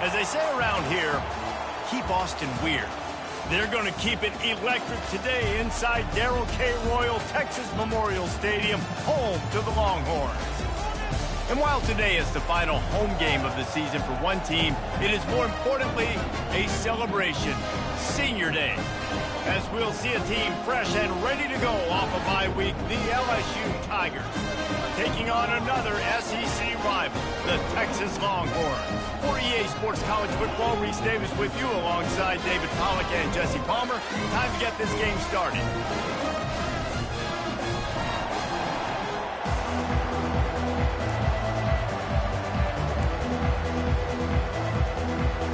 As they say around here, keep Austin weird. They're going to keep it electric today inside Darrell K. Royal Texas Memorial Stadium, home to the Longhorns. And while today is the final home game of the season for one team, it is more importantly a celebration, Senior Day. As we'll see a team fresh and ready to go off a bye week, the LSU Tigers, taking on another SEC rival, the Texas Longhorns. For EA Sports College Football, Reese Davis with you alongside David Pollack and Jesse Palmer. Time to get this game started.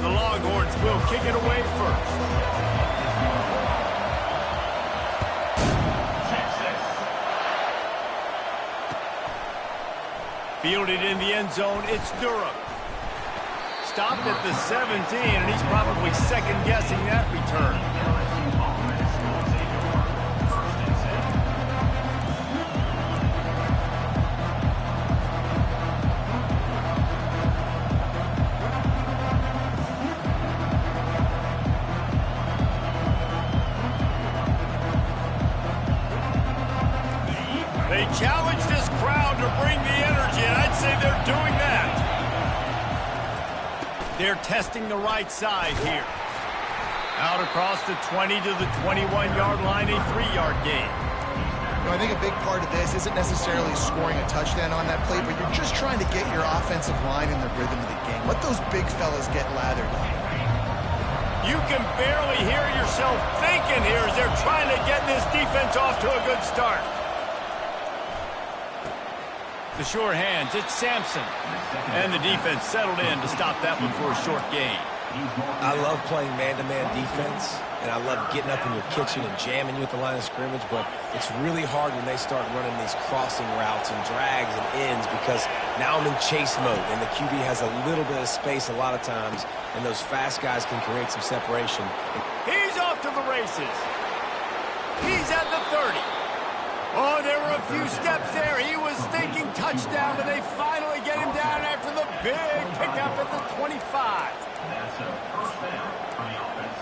The Longhorns will kick it away first. Fielded in the end zone, it's Durham. Stopped at the 17, and he's probably second-guessing that return. They challenge this crowd to bring the energy, and I'd say they're doing that. They're testing the right side here. Out across the 20 to the 21-yard line, a 3-yard gain. I think a big part of this isn't necessarily scoring a touchdown on that play, but you're just trying to get your offensive line in the rhythm of the game. Let those big fellas get lathered up. You can barely hear yourself thinking here as they're trying to get this defense off to a good start. The sure hands, it's Sampson. And the defense settled in to stop that one for a short gain. I love playing man-to-man defense, and I love getting up in your kitchen and jamming you at the line of scrimmage, but it's really hard when they start running these crossing routes and drags and ends because now I'm in chase mode, and the QB has a little bit of space a lot of times, and those fast guys can create some separation. He's off to the races. He's at the 30. Oh, there were a few steps there. He was thinking touchdown, but they finally get him down after the big pickup at the 25. That's a first down for the offense.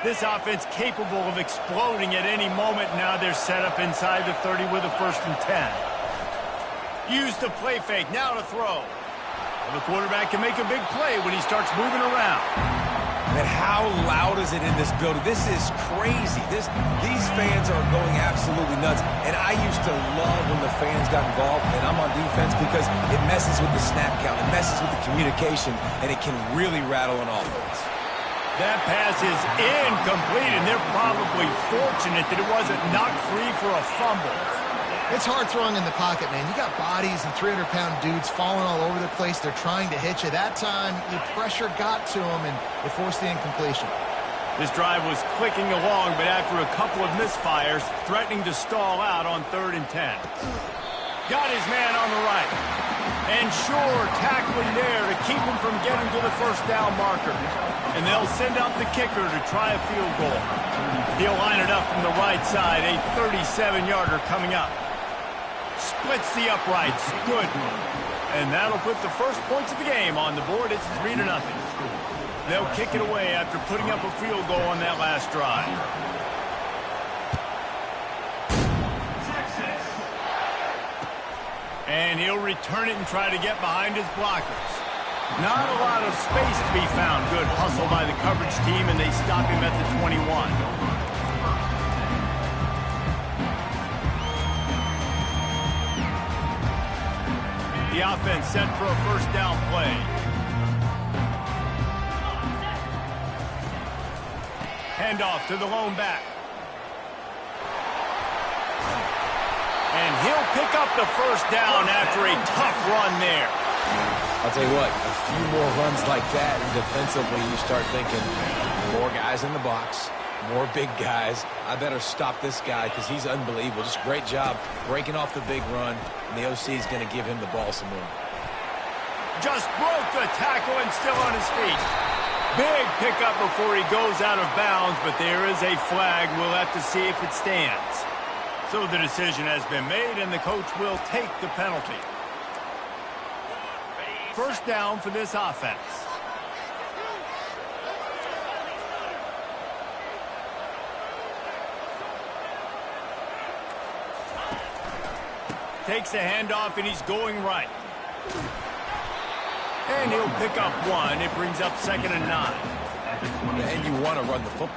This offense capable of exploding at any moment. Now they're set up inside the 30 with a 1st and 10. Use the play fake. Now to throw. The quarterback can make a big play when he starts moving around. Man, how loud is it in this building? This is crazy. These fans are going absolutely nuts. And I used to love when the fans got involved, and I'm on defense because it messes with the snap count. It messes with the communication, and it can really rattle an offense. That pass is incomplete, and they're probably fortunate that it wasn't knocked free for a fumble. It's hard throwing in the pocket, man. You got bodies and 300-pound dudes falling all over the place. They're trying to hit you. That time, the pressure got to them, and it forced the incompletion. This drive was clicking along, but after a couple of misfires, threatening to stall out on 3rd and 10. Got his man on the right. And sure, tackling there to keep him from getting to the 1st down marker. And they'll send out the kicker to try a field goal. He'll line it up from the right side, a 37-yarder coming up. Splits the uprights. Good. And that'll put the first points of the game on the board. It's 3-0. They'll kick it away after putting up a field goal on that last drive. And he'll return it and try to get behind his blockers. Not a lot of space to be found. Good hustle by the coverage team, and they stop him at the 21. The offense set for a 1st down play. Handoff to the lone back. And he'll pick up the 1st down after a tough run there. I'll tell you what, a few more runs like that, and defensively you start thinking, more guys in the box, more big guys. I better stop this guy because he's unbelievable. Just great job breaking off the big run, and the OC is going to give him the ball some more. Just broke the tackle and still on his feet. Big pickup before he goes out of bounds, but there is a flag. We'll have to see if it stands. So the decision has been made, and the coach will take the penalty. First down for this offense. Takes the handoff, and he's going right. And he'll pick up one. It brings up 2nd and 9. And you want to run the football.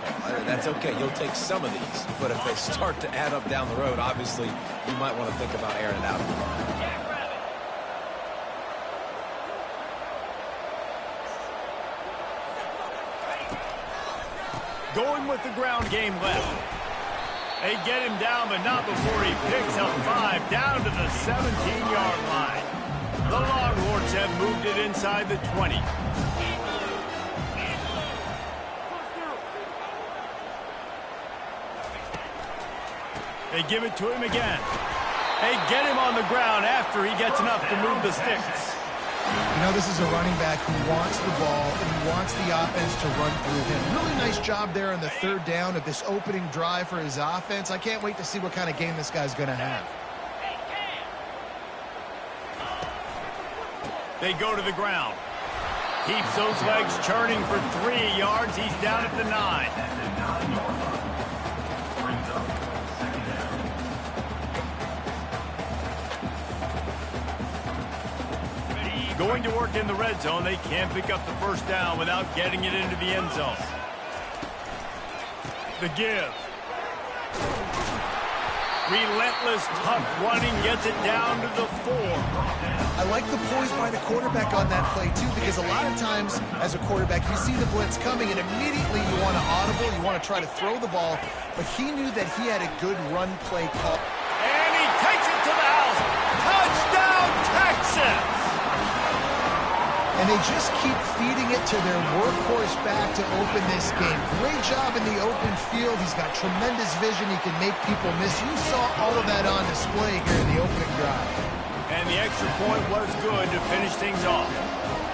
That's okay. You'll take some of these. But if they start to add up down the road, obviously, you might want to think about airing it out. Going with the ground game left. They get him down, but not before he picks up 5 down to the 17-yard line. The Longhorns have moved it inside the 20. They give it to him again. They get him on the ground after he gets enough to move the sticks. You know, this is a running back who wants the ball and he wants the offense to run through him. Really nice job there on the 3rd down of this opening drive for his offense. I can't wait to see what kind of game this guy's going to have. They go to the ground. Keeps those legs churning for 3 yards. He's down at the 9. Going to work in the red zone. They can't pick up the first down without getting it into the end zone. The give. Relentless, tough running gets it down to the 4. I like the poise by the quarterback on that play, too, because a lot of times as a quarterback, you see the blitz coming, and immediately you want to audible, you want to try to throw the ball, but he knew that he had a good run play call. And he takes it to the house. Touchdown, Texas! And they just keep feeding it to their workhorse back to open this game. Great job in the open field. He's got tremendous vision. He can make people miss. You saw all of that on display here in the opening drive. And the extra point was good to finish things off.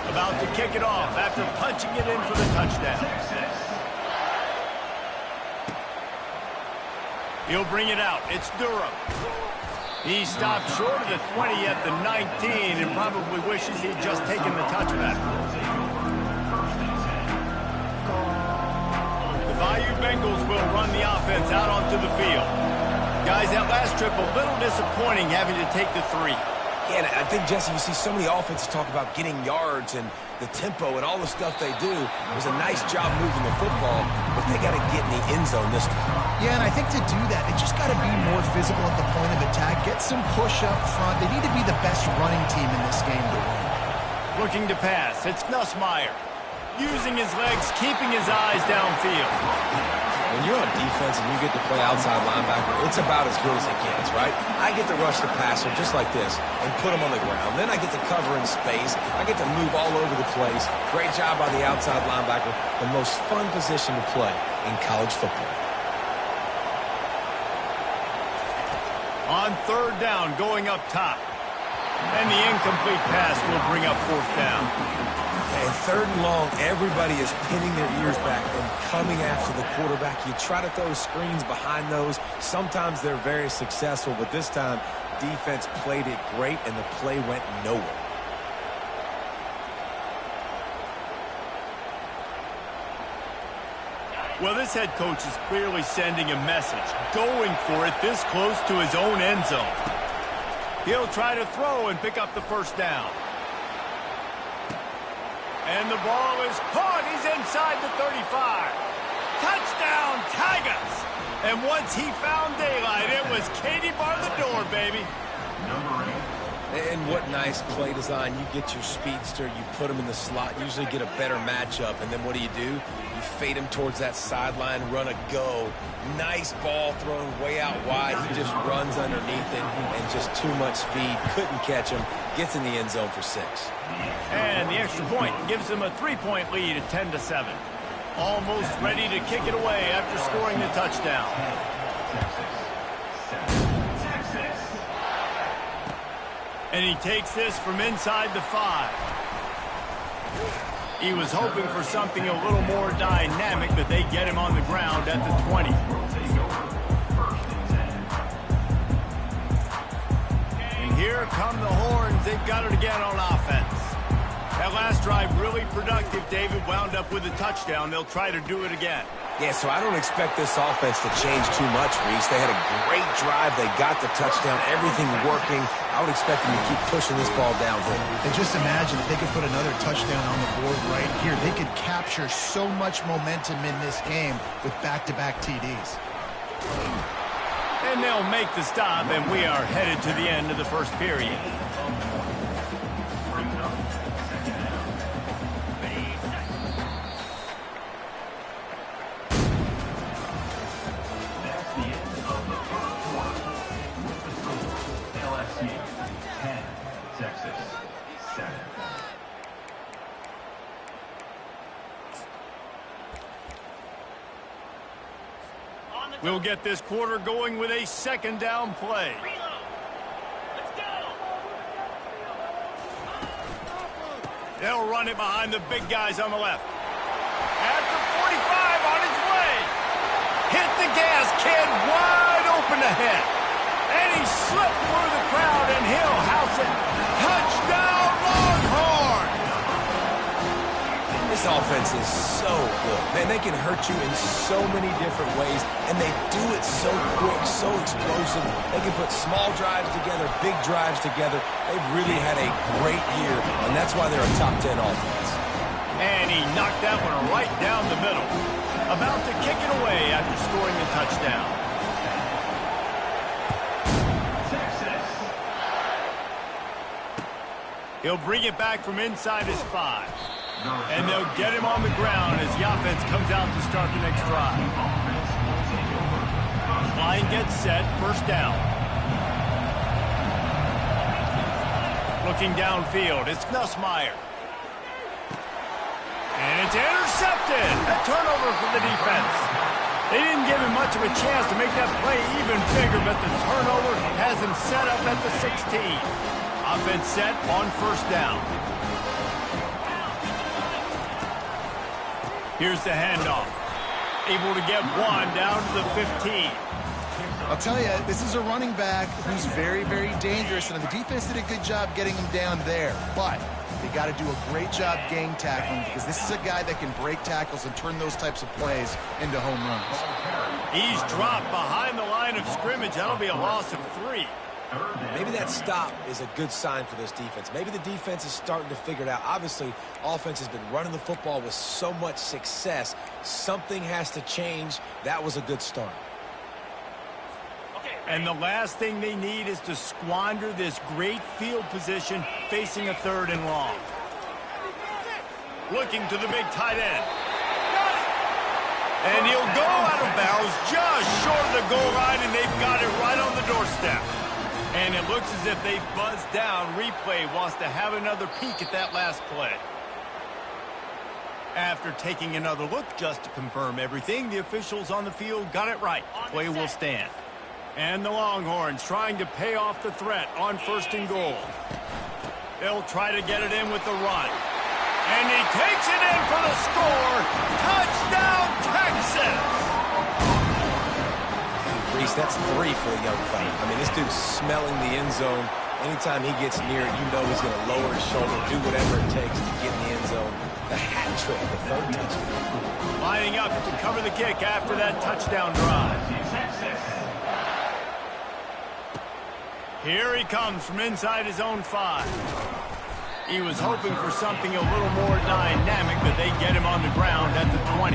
About to kick it off after punching it in for the touchdown. He'll bring it out. It's Durham. He stopped short of the 20 at the 19 and probably wishes he'd just taken the touchback. The Bayou Bengals will run the offense out onto the field. Guys, that last trip a little disappointing having to take the 3. Yeah, and I think, Jesse, you see so many offenses talk about getting yards and the tempo and all the stuff they do. It was a nice job moving the football, but they got to get in the end zone this time. Yeah, and I think to do that, they just got to be more physical at the point of attack, get some push up front. They need to be the best running team in this game to win. Looking to pass, it's Nussmeier. Using his legs, keeping his eyes downfield. When you're on defense and you get to play outside linebacker, it's about as good as it gets, right? I get to rush the passer just like this and put him on the ground. Then I get to cover in space. I get to move all over the place. Great job by the outside linebacker. The most fun position to play in college football. On 3rd down, going up top. And the incomplete pass will bring up 4th down. And 3rd and long, everybody is pinning their ears back and coming after the quarterback. You try to throw screens behind those. Sometimes they're very successful, but this time, defense played it great, and the play went nowhere. Well, this head coach is clearly sending a message, going for it this close to his own end zone. He'll try to throw and pick up the first down. And the ball is caught. He's inside the 35. Touchdown, Tigers! And once he found daylight, it was Katie bar the door, baby. And what nice play design. You get your speedster, you put him in the slot, usually get a better matchup, and then what do? You fade him towards that sideline, run a go. Nice ball thrown way out wide. He just runs underneath it and just too much speed. Couldn't catch him. Gets in the end zone for 6. And the extra point gives them a 3-point lead at 10-7. Almost ready to kick it away after scoring the touchdown. And he takes this from inside the 5. He was hoping for something a little more dynamic, but they get him on the ground at the 20. here come the horns. They've got it again on offense. That last drive really productive. David wound up with a touchdown. They'll try to do it again. Yeah, so I don't expect this offense to change too much, Reese. They had a great drive. They got the touchdown. Everything working. I would expect them to keep pushing this ball downhill. And just imagine if they could put another touchdown on the board right here. They could capture so much momentum in this game with back-to-back TDs. And they'll make the stop, and we are headed to the end of the first period. LSU 10, Texas 7. We'll get this quarter going with a second down play. They'll run it behind the big guys on the left. At the 45 on his way. Hit the gas, kid, wide open ahead. And he slipped through the crowd, and he'll house it. Touchdown, Longhorn! This offense is so good. Man, they can hurt you in so many different ways, and they do it so quick, so explosive. They can put small drives together, big drives together. They've really had a great year, and that's why they're a top 10 offense. And he knocked that one right down the middle. About to kick it away after scoring the touchdown. He'll bring it back from inside his 5. And they'll get him on the ground as the offense comes out to start the next drive. Line gets set, first down. Looking downfield, it's Nussmeier. And it's intercepted. A turnover for the defense. They didn't give him much of a chance to make that play even bigger, but the turnover has him set up at the 16. Offense set on first down. Here's the handoff. Able to get one down to the 15. I'll tell you, this is a running back who's very, very dangerous, and the defense did a good job getting him down there. But they got to do a great job gang tackling because this is a guy that can break tackles and turn those types of plays into home runs. He's dropped behind the line of scrimmage. That'll be a loss of 3. Maybe that stop is a good sign for this defense. Maybe the defense is starting to figure it out. Obviously, offense has been running the football with so much success. Something has to change. That was a good start. And the last thing they need is to squander this great field position facing a 3rd and long. Looking to the big tight end. And he'll go out of bounds just short of the goal line, and they've got it right on the doorstep. And it looks as if they've buzzed down. Replay wants to have another peek at that last play. After taking another look just to confirm everything, the officials on the field got it right. Play will stand. And the Longhorns trying to pay off the threat on 1st and goal. They'll try to get it in with the run. And he takes it in for the score. Touchdown, Texas! Reese, that's 3 for the young fella. I mean, this dude's smelling the end zone. Anytime he gets near it, you know he's going to lower his shoulder, do whatever it takes to get in the end zone. The hat trick, the 3rd touchdown. Lining up to cover the kick after that touchdown drive. Here he comes from inside his own 5. He was hoping for something a little more dynamic, but they get him on the ground at the 20.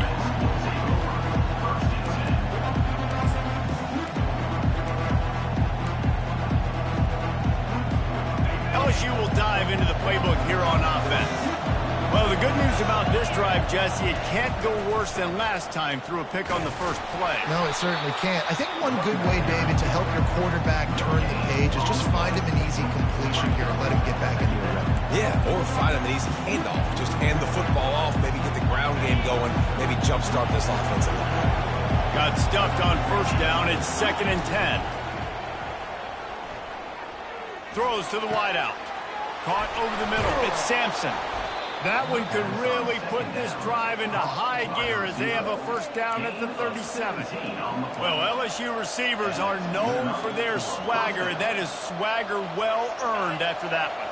LSU will dive into the playbook here on offense. Well, the good news about this drive, Jesse, it can't go worse than last time through a pick on the first play. No, it certainly can't. I think one good way, David, to help your quarterback turn the page is just find him an easy completion here and let him get back into a rhythm. Yeah, or find him an easy handoff. Just hand the football off, maybe get the ground game going, maybe jumpstart this offense a little bit. Got stuffed on first down. It's 2nd and 10. Throws to the wideout. Caught over the middle. It's Sampson. That one could really put this drive into high gear as they have a first down at the 37. Well, LSU receivers are known for their swagger, and that is swagger well earned after that one.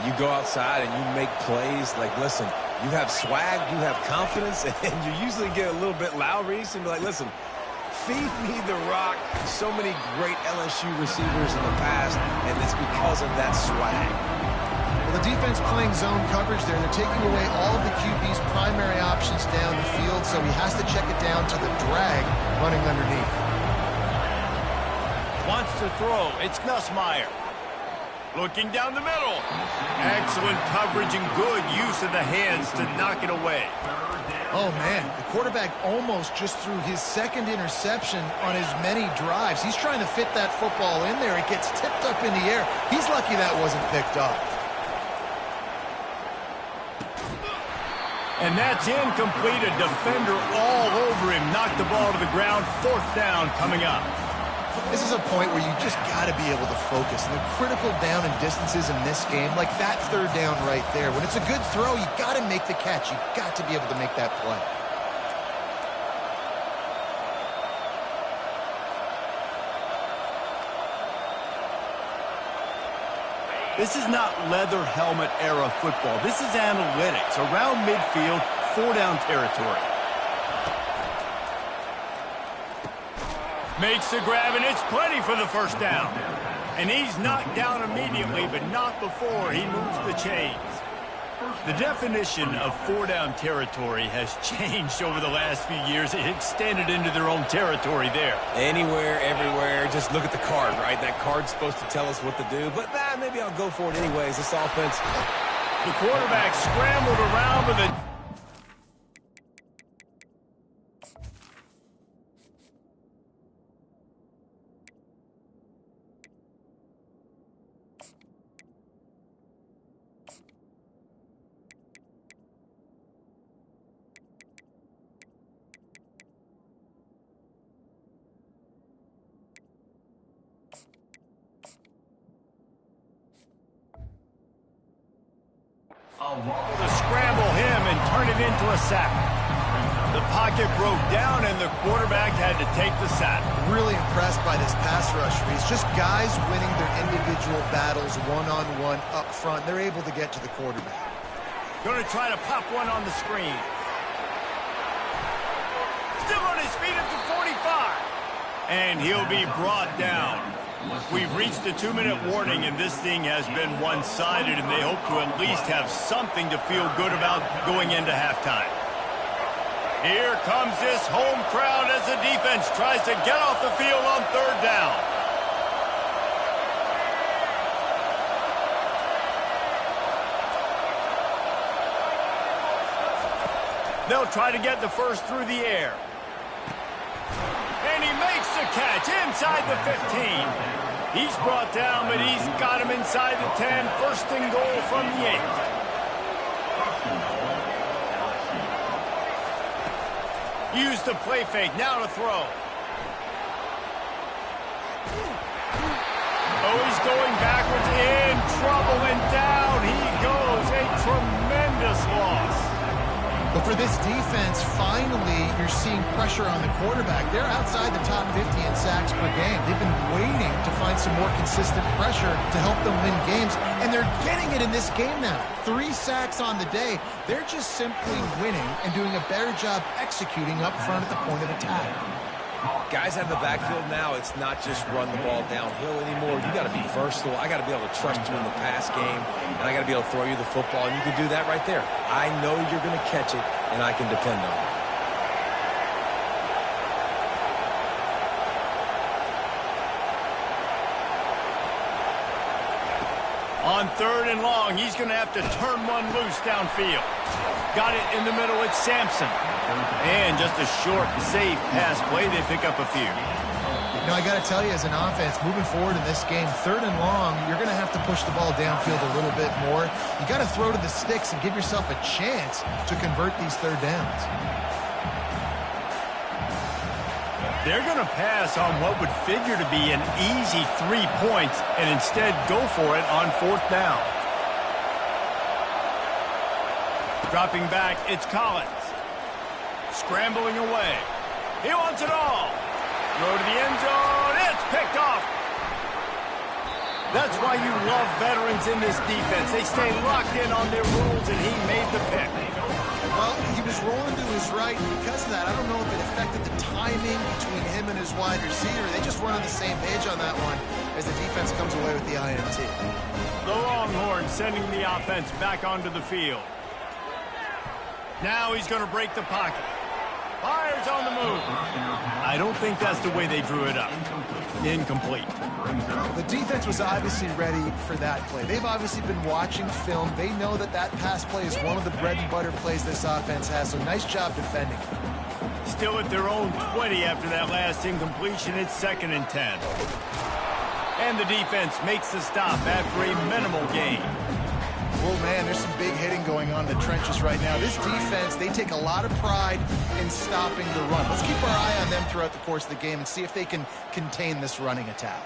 You go outside and you make plays. Like, listen, you have swag, you have confidence, and you usually get a little bit loud, Reese, and be like, listen, feed me the rock. So many great LSU receivers in the past, and it's because of that swag. Well, the defense playing zone coverage there. They're taking away all of the QB's primary options down the field, so he has to check it down to the drag running underneath. Wants to throw. It's Nussmeier. Looking down the middle. Excellent coverage and good use of the hands to knock it away. Oh, man, the quarterback almost just threw his second interception on as many drives. He's trying to fit that football in there. It gets tipped up in the air. He's lucky that wasn't picked up. And that's incomplete. A defender all over him. Knocked the ball to the ground. Fourth down coming up. This is a point where you just got to be able to focus. And the critical down and distances in this game, like that third down right there. When it's a good throw, you got to make the catch. You got to be able to make that play. This is not leather helmet era football. This is analytics. Around midfield, 4-down territory. Makes the grab, and it's plenty for the first down. And he's knocked down immediately, but not before he moves the chains. The definition of 4-down territory has changed over the last few years. It extended into their own territory there. Anywhere, everywhere, just look at the card, right? That card's supposed to tell us what to do, but maybe I'll go for it anyways. This offense. The quarterback scrambled around with it. To scramble him and turn it into a sack. The pocket broke down and the quarterback had to take the sack. Really impressed by this pass rush, Reese. Just guys winning their individual battles one-on-one up front. They're able to get to the quarterback. Going to try to pop one on the screen. Still on his feet at the 45. And he'll be brought down. We've reached the 2-minute warning, and this thing has been one-sided, and they hope to at least have something to feel good about going into halftime. Here comes this home crowd as the defense tries to get off the field on third down. They'll try to get the first through the air. And he makes the catch inside the 15. He's brought down, but he's got him inside the 10. First and goal from the 8. Use the play fake. Now to throw. Oh, he's going backwards. In trouble and down he goes. A tremendous loss. But for this defense, finally, you're seeing pressure on the quarterback. They're outside the top 50 in sacks per game. They've been waiting to find some more consistent pressure to help them win games, and they're getting it in this game now. 3 sacks on the day. They're just simply winning and doing a better job executing up front at the point of attack. Guys out of the backfield now, it's not just run the ball downhill anymore. You got to be versatile. I got to be able to trust you in the pass game, and I got to be able to throw you the football, and you can do that right there. I know you're going to catch it, and I can depend on it. On third and long, he's going to have to turn one loose downfield. Got it in the middle, it's Sampson. And just a short, safe pass play, they pick up a few. You know, I got to tell you, as an offense, moving forward in this game, third and long, you're going to have to push the ball downfield a little bit more. You got to throw to the sticks and give yourself a chance to convert these third downs. They're going to pass on what would figure to be an easy 3 points and instead go for it on fourth down. Dropping back, it's Collins. Scrambling away. He wants it all. Throw to the end zone. It's picked off. That's why you love veterans in this defense. They stay locked in on their rules, and he made the pick. Well, he was rolling to his right. Because of that, I don't know if it affected the timing between him and his wide receiver. They just weren't on the same page on that one as the defense comes away with the INT. The Longhorns sending the offense back onto the field. Now he's going to break the pocket. Fires on the move. I don't think that's the way they drew it up. Incomplete. The defense was obviously ready for that play. They've obviously been watching film. They know that that pass play is one of the bread and butter plays this offense has, so nice job defending. Still at their own 20 after that last incompletion. It's 2nd and 10. And the defense makes the stop after a minimal gain. Oh, man, there's some big hitting going on in the trenches right now. This defense, they take a lot of pride in stopping the run. Let's keep our eye on them throughout the course of the game and see if they can contain this running attack.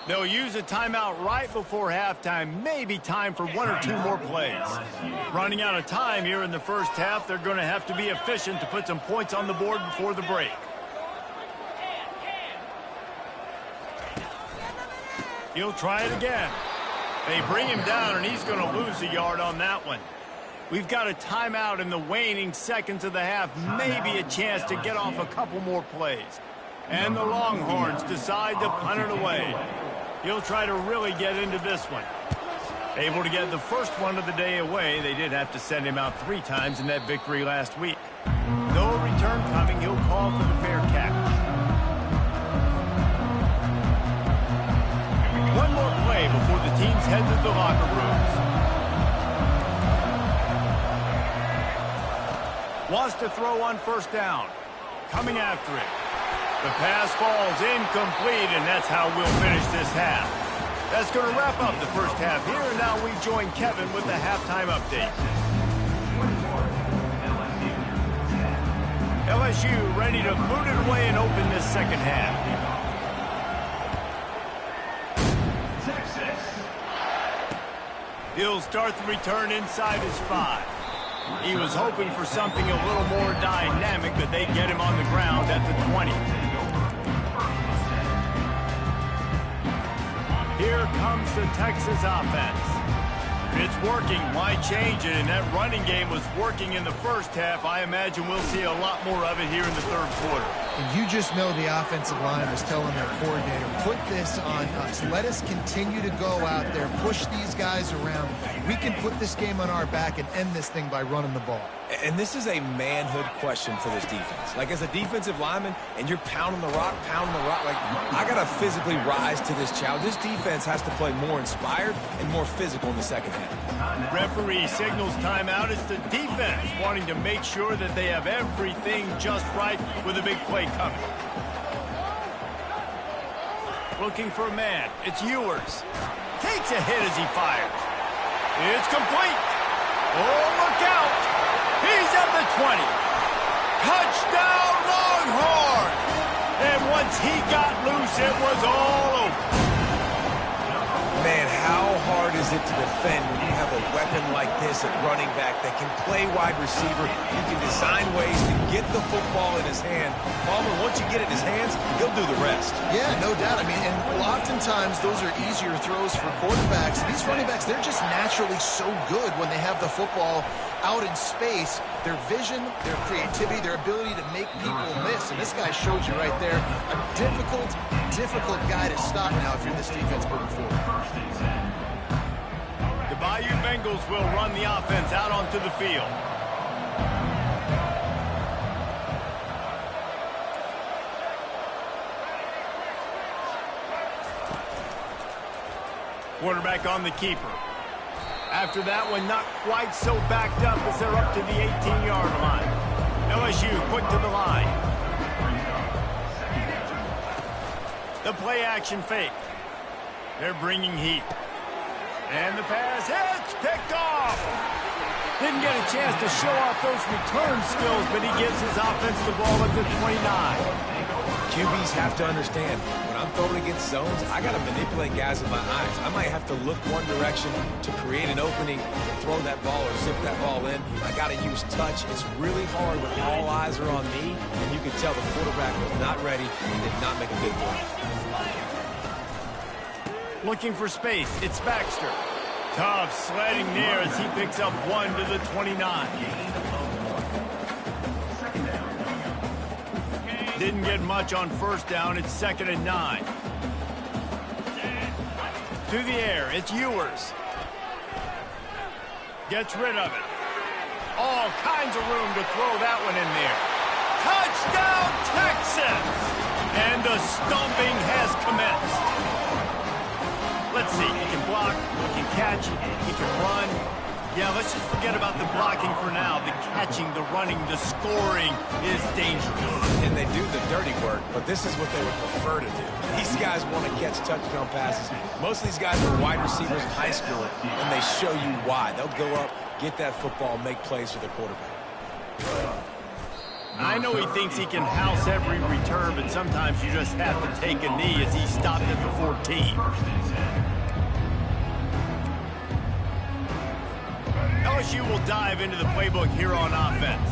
They'll use a timeout right before halftime. Maybe time for 1 or 2 more plays. Running out of time here in the first half. They're going to have to be efficient to put some points on the board before the break. He'll try it again. They bring him down, and he's going to lose a yard on that one. We've got a timeout in the waning seconds of the half. Maybe a chance to get off a couple more plays. And the Longhorns decide to punt it away. He'll try to really get into this one. Able to get the first one of the day away. They did have to send him out 3 times in that victory last week. No return coming. He'll call for the fair catch. One more play before the teams head to the locker rooms. Wants to throw on first down. Coming after it. The pass falls incomplete, and that's how we'll finish this half. That's going to wrap up the first half here, and now we join Kevin with the halftime update. LSU ready to boot it away and open this second half. He'll start the return inside his 5. He was hoping for something a little more dynamic, but they get him on the ground at the 20. Here comes the Texas offense. It's working. Why change it? And that running game was working in the first half. I imagine we'll see a lot more of it here in the third quarter. And you just know the offensive line was telling their coordinator, put this on us. Let us continue to go out there, push these guys around. We can put this game on our back and end this thing by running the ball. And this is a manhood question for this defense. Like, as a defensive lineman, and you're pounding the rock, like, I got to physically rise to this challenge. This defense has to play more inspired and more physical in the second half. Referee signals timeout. It's the defense wanting to make sure that they have everything just right with a big play coming. Looking for a man. It's Ewers. Takes a hit as he fires. It's complete. Oh, look out. He's at the 20. Touchdown, Longhorn! And once he got loose, it was all over. Man, how hard is it to defend when you have a weapon like this at running back that can play wide receiver? You can design ways to get the football in his hand. Palmer, once you get it in his hands, he'll do the rest. Yeah, no doubt. I mean, and oftentimes those are easier throws for quarterbacks. These running backs, they're just naturally so good when they have the football out in space. Their vision, their creativity, their ability to make people miss. And this guy showed you right there a difficult guy to stop now if you're this defense moving forward. The Bayou Bengals will run the offense out onto the field. Quarterback on the keeper. After that one, not quite so backed up as they're up to the 18-yard line. LSU quick to the line. The play action fake. They're bringing heat. And the pass, it's picked off. Didn't get a chance to show off those return skills, but he gives his offense the ball at the 29. QBs have to understand, when I'm throwing against zones, I got to manipulate guys with my eyes. I might have to look one direction to create an opening, throw that ball or zip that ball in. I got to use touch. It's really hard when all eyes are on me, and you can tell the quarterback was not ready and did not make a big throw. Looking for space, it's Baxter. Tough sledding there as he picks up 1 to the 29. Didn't get much on first down. It's 2nd and 9. To the air, it's Ewers. Gets rid of it. All kinds of room to throw that one in there. Touchdown, Texas! And the stomping has commenced. Let's see, he can block, he can catch, he can run. Yeah, let's just forget about the blocking for now. The catching, the running, the scoring is dangerous. And they do the dirty work, but this is what they would prefer to do. These guys want to catch touchdown passes. Most of these guys were wide receivers in high school, and they show you why. They'll go up, get that football, make plays for the quarterback. I know he thinks he can house every return, but sometimes you just have to take a knee as he stopped at the 14. LSU will dive into the playbook here on offense.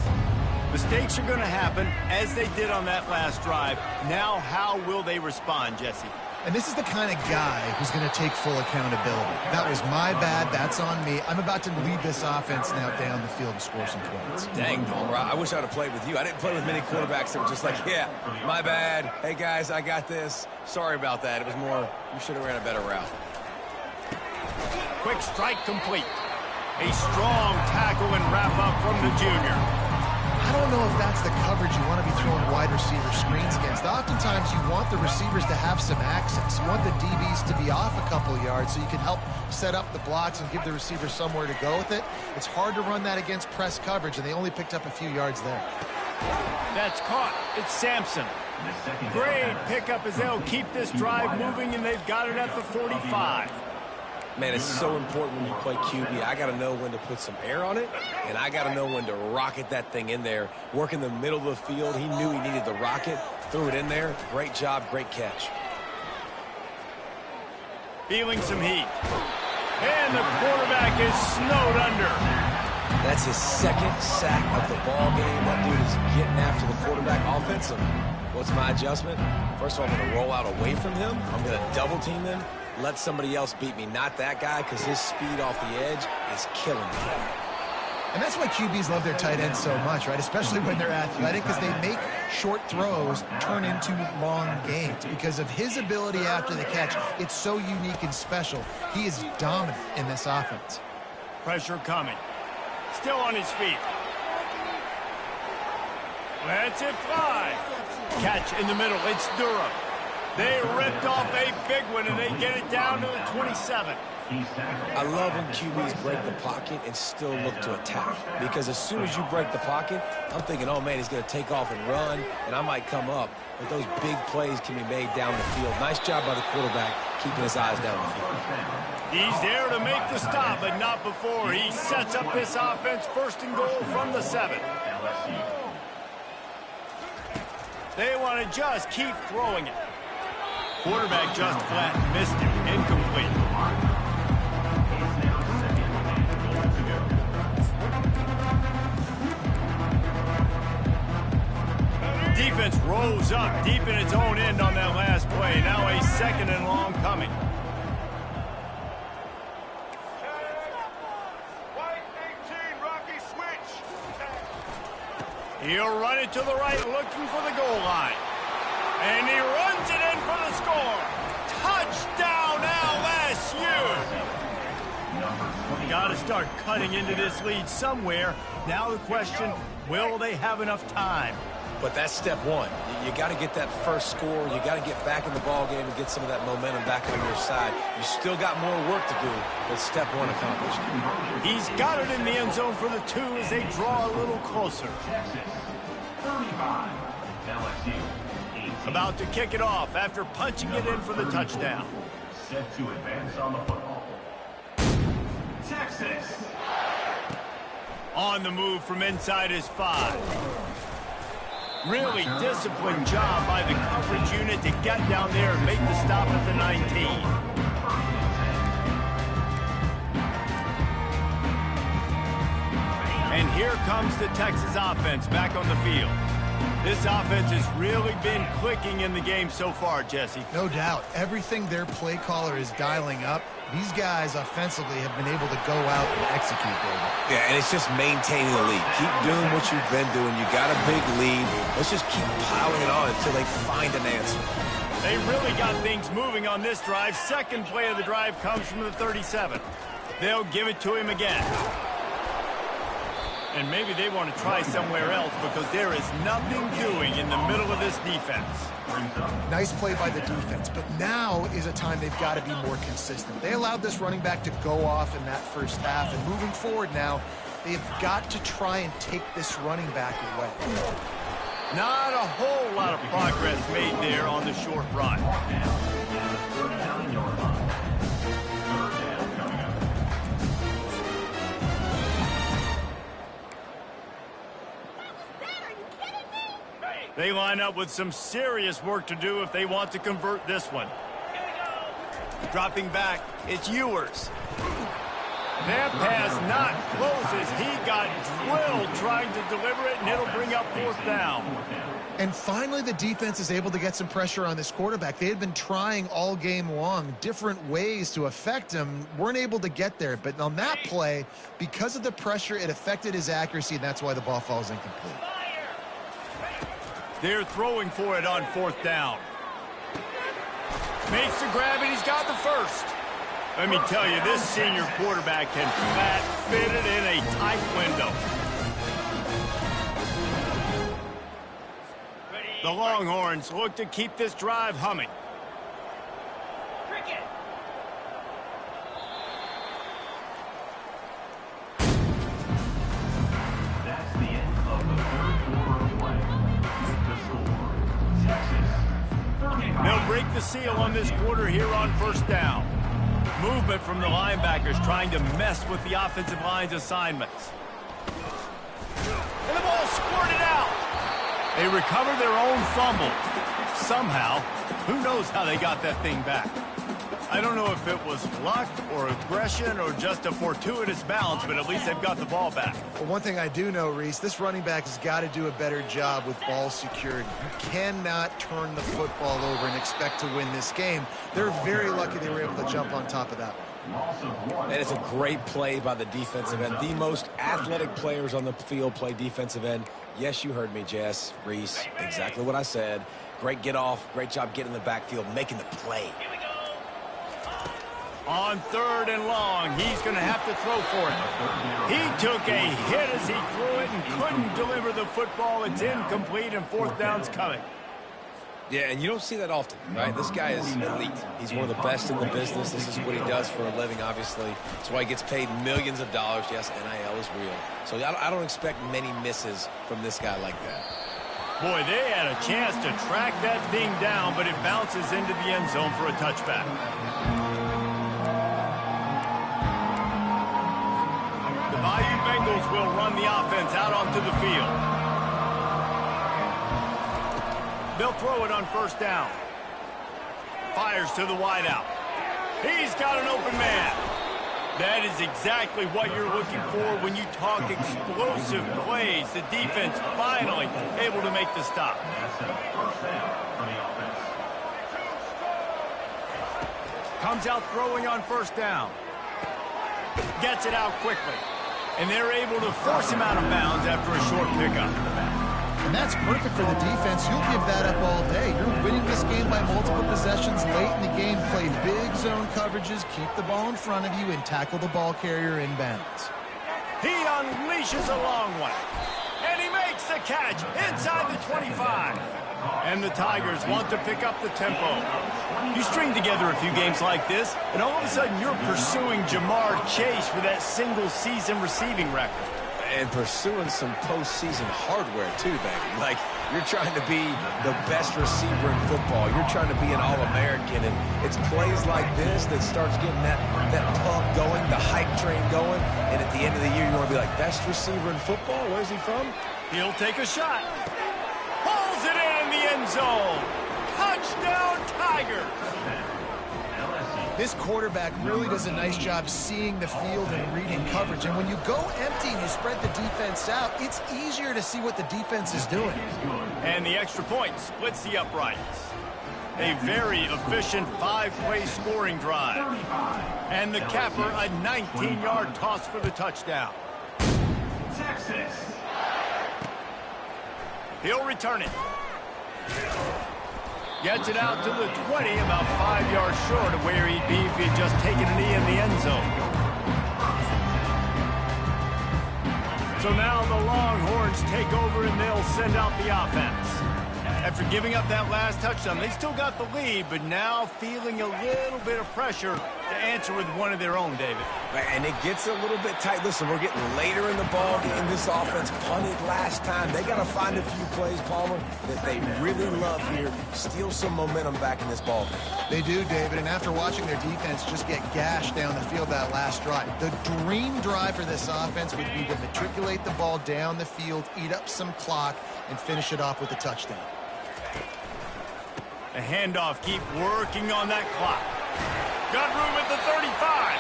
Mistakes are going to happen, as they did on that last drive. Now, how will they respond, Jesse? And this is the kind of guy who's going to take full accountability. That was my bad. That's on me. I'm about to lead this offense now down the field and score some points. Dang, Palmer, I wish I would have played with you. I didn't play with many quarterbacks that were just like, yeah, my bad. Hey, guys, I got this. Sorry about that. It was more, you should have ran a better route. Quick strike complete. A strong tackle and wrap up from the junior. I don't know if that's the coverage you want to be throwing wide receiver screens against. Oftentimes you want the receivers to have some access. You want the DBs to be off a couple yards so you can help set up the blocks and give the receiver somewhere to go with it. It's hard to run that against press coverage, and they only picked up a few yards there. That's caught. It's Sampson. Great pickup as they'll keep this drive moving, and they've got it at the 45. Man, it's so important when you play QB. I got to know when to put some air on it, and I got to know when to rocket that thing in there. Work in the middle of the field. He knew he needed the rocket, threw it in there. Great job, great catch. Feeling some heat. And the quarterback is snowed under. That's his 2nd sack of the ball game. That dude is getting after the quarterback offensively. What's my adjustment? First of all, I'm going to roll out away from him. I'm going to double team him. Let somebody else beat me, not that guy, because his speed off the edge is killing me. And that's why QBs love their tight ends so much, right? Especially when they're athletic, because they make short throws turn into long gains. Because of his ability after the catch, it's so unique and special. He is dominant in this offense. Pressure coming. Still on his feet. Lets it fly. Catch in the middle. It's Durham. They ripped off a big one, and they get it down to the 27. I love when QBs break the pocket and still look to attack. Because as soon as you break the pocket, I'm thinking, oh, man, he's going to take off and run, and I might come up. But those big plays can be made down the field. Nice job by the quarterback keeping his eyes down the field. He's there to make the stop, but not before. He sets up this offense 1st and goal from the 7. They want to just keep throwing it. Quarterback just flat missed it. Incomplete. Defense rose up deep in its own end on that last play. Now a 2nd and long coming. He'll run it to the right, looking for the goal line. And he runs it in for the score. Touchdown, LSU! Got to start cutting into this lead somewhere. Now the question, will they have enough time? But that's step one. You got to get that first score. You got to get back in the ball game and get some of that momentum back on your side. You still got more work to do, but step one accomplished. He's got it in the end zone for the 2 as they draw a little closer. About to kick it off after punching it in for the touchdown. Set to advance on the football. Texas. On the move from inside his 5. Really disciplined job by the coverage unit to get down there and make the stop at the 19. And here comes the Texas offense back on the field. This offense has really been clicking in the game so far, Jesse. No doubt. Everything their play caller is dialing up, these guys offensively have been able to go out and execute, David. Yeah, and it's just maintaining the lead. Keep doing what you've been doing. You got a big lead. Let's just keep piling it on until they find an answer. They really got things moving on this drive. Second play of the drive comes from the 37. They'll give it to him again. And maybe they want to try somewhere else because there is nothing doing in the middle of this defense. Nice play by the defense, but now is a time they've got to be more consistent. They allowed this running back to go off in that first half, and moving forward now, they've got to try and take this running back away. Not a whole lot of progress made there on the short run. They line up with some serious work to do if they want to convert this one. Dropping back, it's Ewers. That pass not close as he got drilled trying to deliver it, and it'll bring up 4th down. And finally, the defense is able to get some pressure on this quarterback. They had been trying all game long different ways to affect him, weren't able to get there. But on that play, because of the pressure, it affected his accuracy, and that's why the ball falls incomplete. They're throwing for it on 4th down. Makes the grab, and he's got the first. Let me tell you, this senior quarterback can flat fit it in a tight window. The Longhorns look to keep this drive humming. That's the end of the third quarter of play. The score, Texas 35. They'll break the seal on this quarter here on 1st down. Movement from the linebackers trying to mess with the offensive line's assignments. And the ball squirted out. They recover their own fumble. Somehow, who knows how they got that thing back. I don't know if it was luck or aggression or just a fortuitous bounce, but at least they've got the ball back. Well, one thing I do know, Reese, this running back has got to do a better job with ball security. You cannot turn the football over and expect to win this game. They're very lucky they were able to jump on top of that one. And it's a great play by the defensive end. The most athletic players on the field play defensive end. Yes, you heard me, Jess, Reese, exactly what I said. Great get off, great job getting in the backfield, making the play. On 3rd and long, he's going to have to throw for it. He took a hit as he threw it and couldn't deliver the football. It's incomplete, and 4th down's coming. Yeah, and you don't see that often, right? This guy is elite. He's one of the best in the business. This is what he does for a living, obviously. That's why he gets paid millions of dollars. Yes, NIL is real. So I don't expect many misses from this guy like that. Boy, they had a chance to track that thing down, but it bounces into the end zone for a touchback. The Bayou Bengals will run the offense out onto the field. They'll throw it on 1st down. Fires to the wideout. He's got an open man. That is exactly what you're looking for when you talk explosive plays. The defense finally able to make the stop. That's a 1st down for the offense. Comes out throwing on 1st down. Gets it out quickly. And they're able to force him out of bounds after a short pickup. And that's perfect for the defense. You'll give that up all day. You're winning this game by multiple possessions late in the game. Play big zone coverages, keep the ball in front of you, and tackle the ball carrier inbounds. He unleashes a long one. And he makes the catch inside the 25. And the Tigers want to pick up the tempo. You string together a few games like this, and all of a sudden you're pursuing Jamar Chase for that single-season receiving record. And pursuing some postseason hardware, too, baby. Like, You're trying to be the best receiver in football. You're trying to be an All-American, and it's plays like this that starts getting that pump going, the hype train going, and at the end of the year, you want to be like, best receiver in football? Where's he from? He'll take a shot. Pulls it in the end zone. Touchdown, Tigers. This quarterback really does a nice job seeing the field and reading coverage. And when you go empty and you spread the defense out, it's easier to see what the defense is doing. And the extra point splits the uprights. A very efficient 5-play scoring drive. And the capper, a 19-yard toss for the touchdown. Texas. He'll return it. Gets it out to the 20, about 5 yards short of where he'd be if he had just taken a knee in the end zone. So now the Longhorns take over and they'll send out the offense. After giving up that last touchdown, they still got the lead, but now feeling a little bit of pressure to answer with one of their own, David. And it gets a little bit tight. Listen, we're getting later in the ball game. This offense punted last time. They got to find a few plays, Palmer, that they really love here. Steal some momentum back in this ball game. They do, David, and after watching their defense just get gashed down the field that last drive, the dream drive for this offense would be to matriculate the ball down the field, eat up some clock, and finish it off with a touchdown. The handoff, keep working on that clock. Got room at the 35.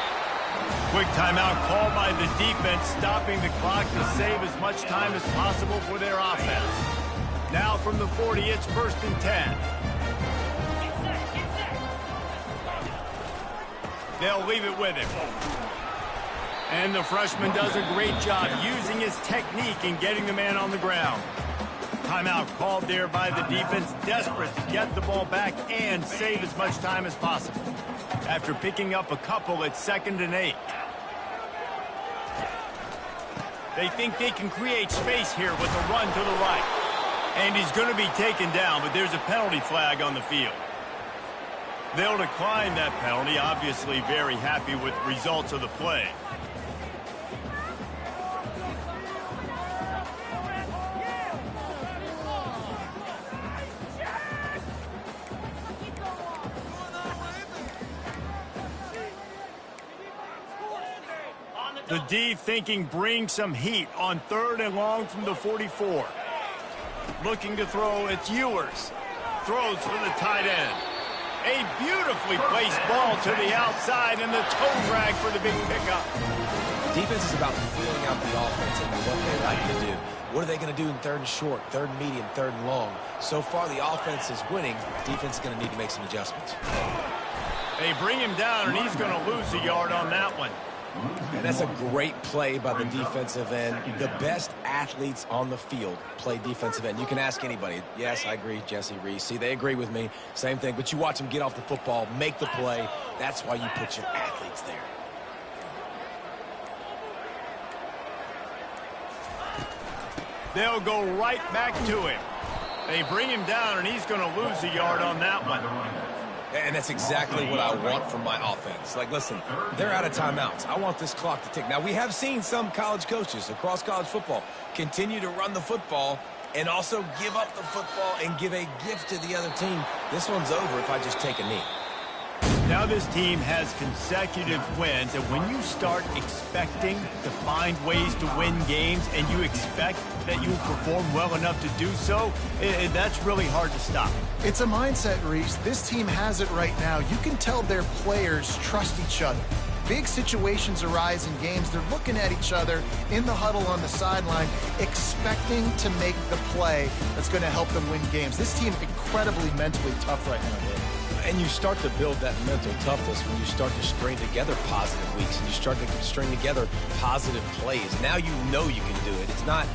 Quick timeout called by the defense, stopping the clock to save as much time as possible for their offense. Now from the 40, it's 1st and 10. They'll leave it with him. And the freshman does a great job using his technique and getting the man on the ground. Timeout called there by the defense, desperate to get the ball back and save as much time as possible. After picking up a couple, it's 2nd and 8. They think they can create space here with a run to the right. And he's going to be taken down, but there's a penalty flag on the field. They'll decline that penalty, obviously very happy with the results of the play. The D thinking bring some heat on 3rd and long from the 44. Looking to throw, it's Ewers. Throws for the tight end. A beautifully placed ball to the outside and the toe drag for the big pickup. Defense is about feeling out the offense and what they like to do. What are they going to do in 3rd and short, 3rd and medium, 3rd and long? So far, the offense is winning. Defense is going to need to make some adjustments. They bring him down, and he's going to lose a yard on that one. And that's a great play by the defensive end. The best athletes on the field play defensive end. You can ask anybody. Yes, I agree, Jesse Reese. See, they agree with me. Same thing. But you watch them get off the football, make the play. That's why you put your athletes there. They'll go right back to him. They bring him down, and he's going to lose a yard on that one. And that's exactly what I want from my offense. Like, listen, they're out of timeouts. I want this clock to tick. Now, we have seen some college coaches across college football continue to run the football and also give up the football and give a gift to the other team. This one's over if I just take a knee. Now this team has consecutive wins, and when you start expecting to find ways to win games and you expect that you will perform well enough to do so, that's really hard to stop. It's a mindset, Reese. This team has it right now. You can tell their players trust each other. Big situations arise in games. They're looking at each other in the huddle on the sideline, expecting to make the play that's going to help them win games. This team incredibly mentally tough right now, Dave. And you start to build that mental toughness when you start to string together positive weeks and you start to string together positive plays. Now you know you can do it. It's not,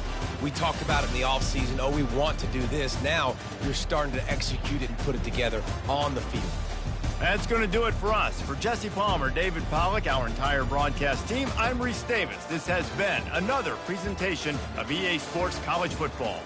we talked about it in the offseason, oh, we want to do this. Now you're starting to execute it and put it together on the field. That's going to do it for us. For Jesse Palmer, David Pollack, our entire broadcast team, I'm Reese Davis. This has been another presentation of EA Sports College Football.